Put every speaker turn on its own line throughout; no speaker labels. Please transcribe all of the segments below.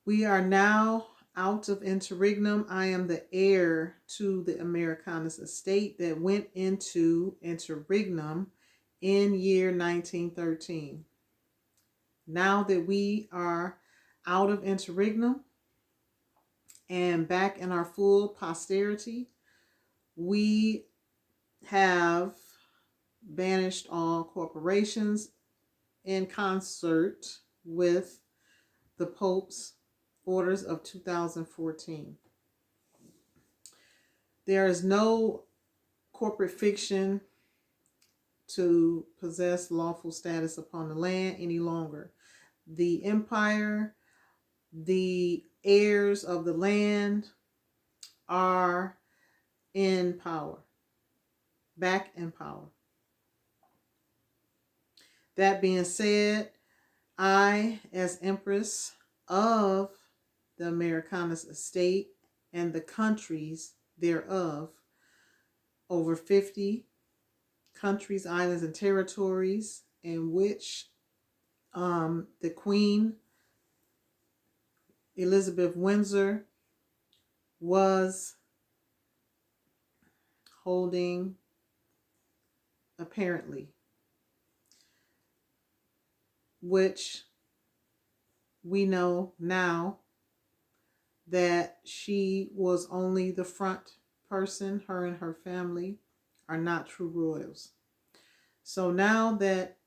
We are now out of interregnum. I am the heir to the Amurickanus estate that went into interregnum in year 1913. Now that we are out of interregnum and back in our full posterity, we have banished all corporations in concert with the Pope's orders of 2014. There is no corporate fiction to possess lawful status upon the land any longer. The empire, the heirs of the land are in power, back in power. That being said, I, as Empress of the Amurickanus estate and the countries thereof, over 50 countries, islands, and territories in which the Queen Elizabeth Windsor was holding, apparently, which we know now that she was only the front person. Her and her family are not true royals. So now that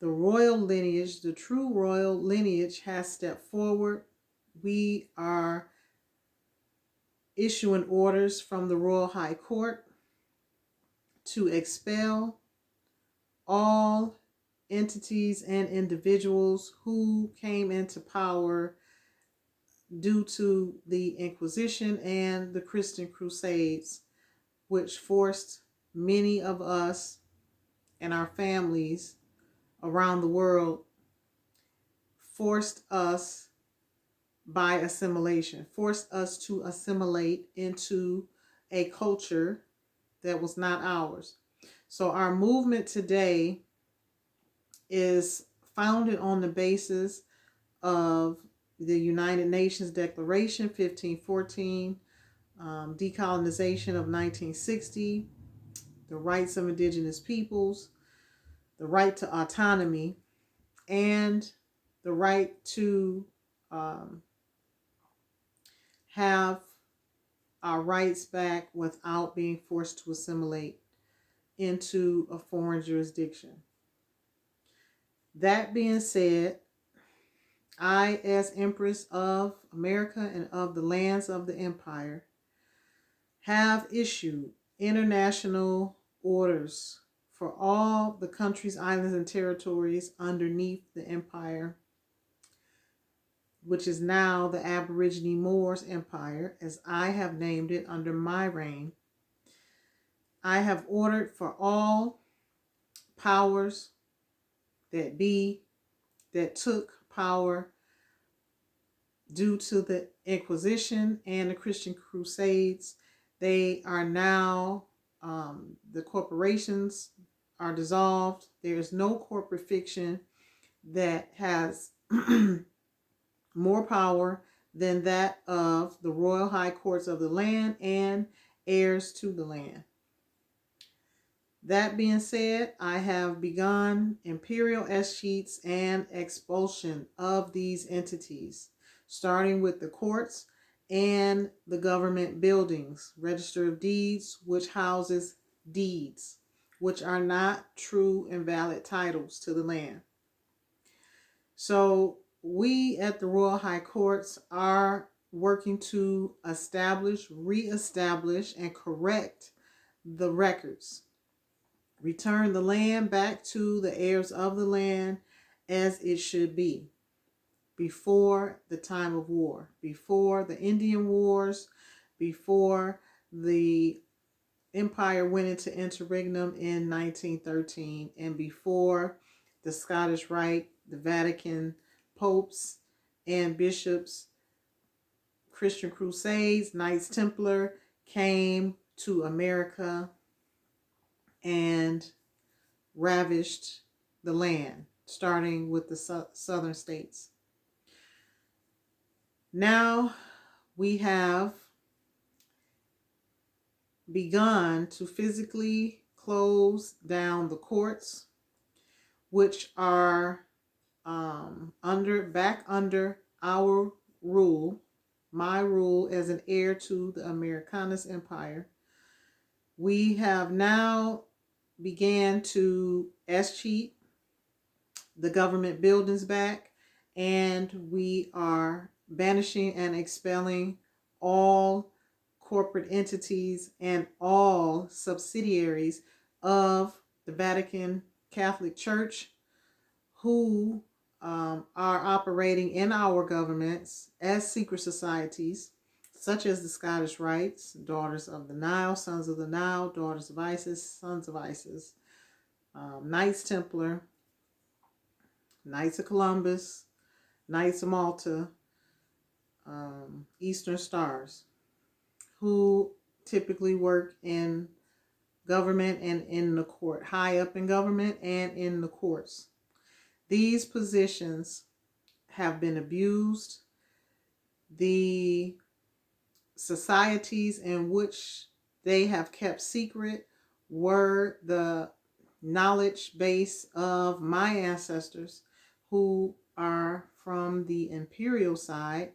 the royal lineage, the true royal lineage, has stepped forward, we are issuing orders from the Royal High Court to expel all entities and individuals who came into power due to the Inquisition and the Christian Crusades, which forced many of us and our families around the world, forced us by assimilation, forced us to assimilate into a culture that was not ours. So our movement today is founded on the basis of the United Nations Declaration 1514, decolonization of 1960, the rights of indigenous peoples, the right to autonomy, and the right to have our rights back without being forced to assimilate into a foreign jurisdiction. That being said, I, as Empress of America and of the lands of the empire, have issued international orders for all the countries, islands, and territories underneath the empire, which is now the Aborigine Moors Empire, as I have named it under my reign. I have ordered for all powers that be, that took power due to the Inquisition and the Christian Crusades. They are now, the corporations are dissolved. There is no corporate fiction that has more power than that of the Royal High Courts of the land and heirs to the land. That being said, I have begun imperial escheats and expulsion of these entities, starting with the courts and the government buildings, Register of Deeds, which houses deeds, which are not true and valid titles to the land. So we at the Royal High Courts are working to establish, reestablish, and correct the records. Return the land back to the heirs of the land as it should be before the time of war, before the Indian Wars, before the empire went into interregnum in 1913, and before the Scottish Rite, the Vatican, popes and bishops, Christian Crusades, Knights Templar came to America and ravished the land, starting with the southern states. Now we have begun to physically close down the courts, which are back under our rule, my rule as an heir to the Amurickanus Empire. We have now began to escheat the government buildings back, and we are banishing and expelling all corporate entities and all subsidiaries of the Vatican Catholic Church who are operating in our governments as secret societies, such as the Scottish Rites, Daughters of the Nile, Sons of the Nile, Daughters of Isis, Sons of Isis, Knights Templar, Knights of Columbus, Knights of Malta, Eastern Stars, who typically work in government and in the court, high up in government and in the courts. These positions have been abused. The societies in which they have kept secret were the knowledge base of my ancestors, who are from the imperial side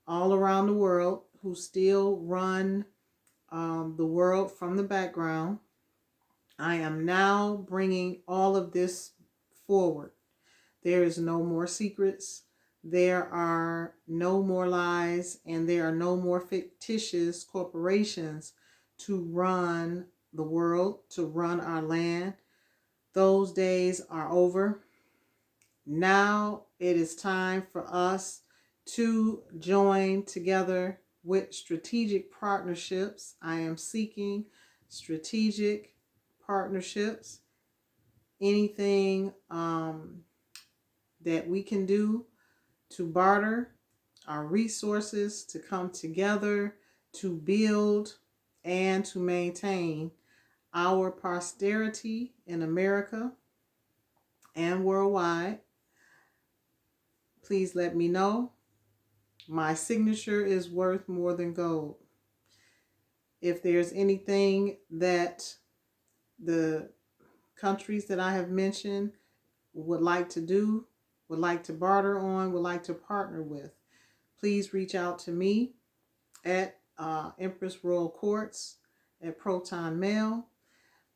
all around the world, who still run the world from the background. I am now bringing all of this forward. There is no more secrets. There are no more lies, and there are no more fictitious corporations to run the world, to run our land. Those days are over. Now it is time for us to join together with strategic partnerships. I am seeking strategic partnerships. Anything that we can do to barter our resources, to come together, to build and to maintain our posterity in America and worldwide. Please let me know. My signature is worth more than gold. If there's anything that the countries that I have mentioned would like to do, would like to barter on, would like to partner with, please reach out to me at Empress Royal Courts at Proton Mail,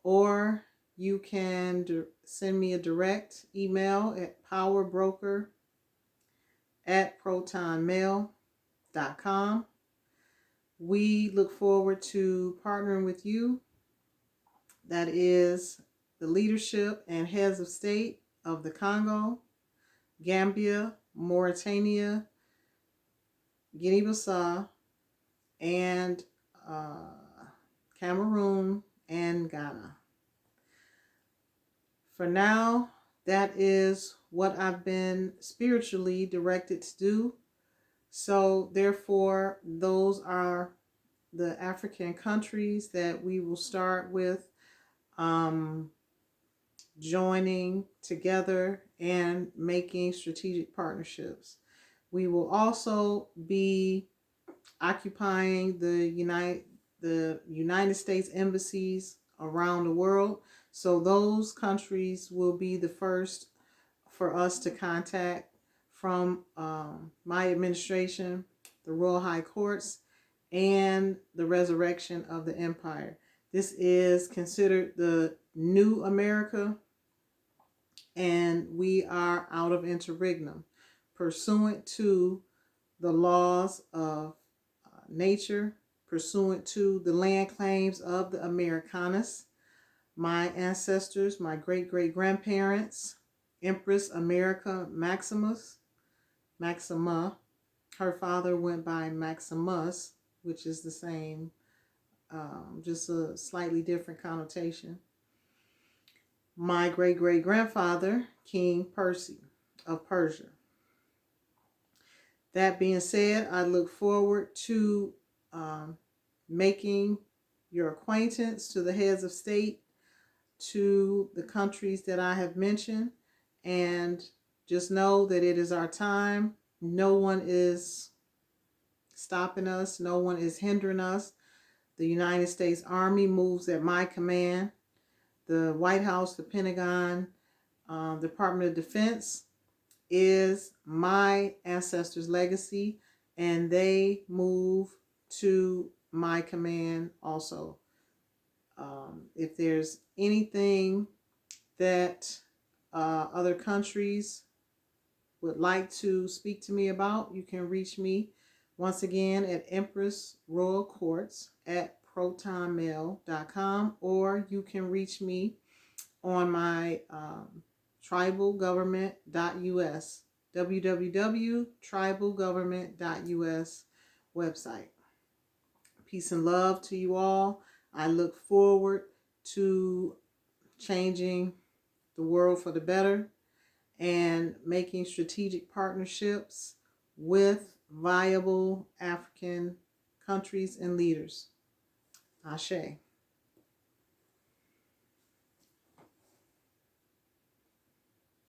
or you can send me a direct email at powerbroker@protonmail.com. We look forward to partnering with you. That is the leadership and heads of state of the Congo, Gambia, Mauritania, Guinea-Bissau, and Cameroon and Ghana. For now, that is what I've been spiritually directed to do. So therefore, those are the African countries that we will start with joining together and making strategic partnerships. We will also be occupying the United States embassies around the world. So those countries will be the first for us to contact from my administration, the Royal High Courts, and the resurrection of the empire. This is considered the new America, and we are out of interregnum, pursuant to the laws of nature, pursuant to the land claims of the Amurickanus. My ancestors, my great-great-grandparents, Empress America Maxima, her father went by Maximus, which is the same, just a slightly different connotation. My great-great-grandfather, King Percy of Persia. That being said, I look forward to making your acquaintance, to the heads of state, to the countries that I have mentioned, and just know that it is our time. No one is stopping us. No one is hindering us. The United States Army moves at my command. The White House, the Pentagon, Department of Defense is my ancestors' legacy, and they move to my command also. If there's anything that other countries would like to speak to me about, you can reach me once again at Empress Royal Courts at protonmail.com, or you can reach me on my tribalgovernment.us, www.tribalgovernment.us website. Peace and love to you all. I look forward to changing the world for the better and making strategic partnerships with viable African countries and leaders. Ashe.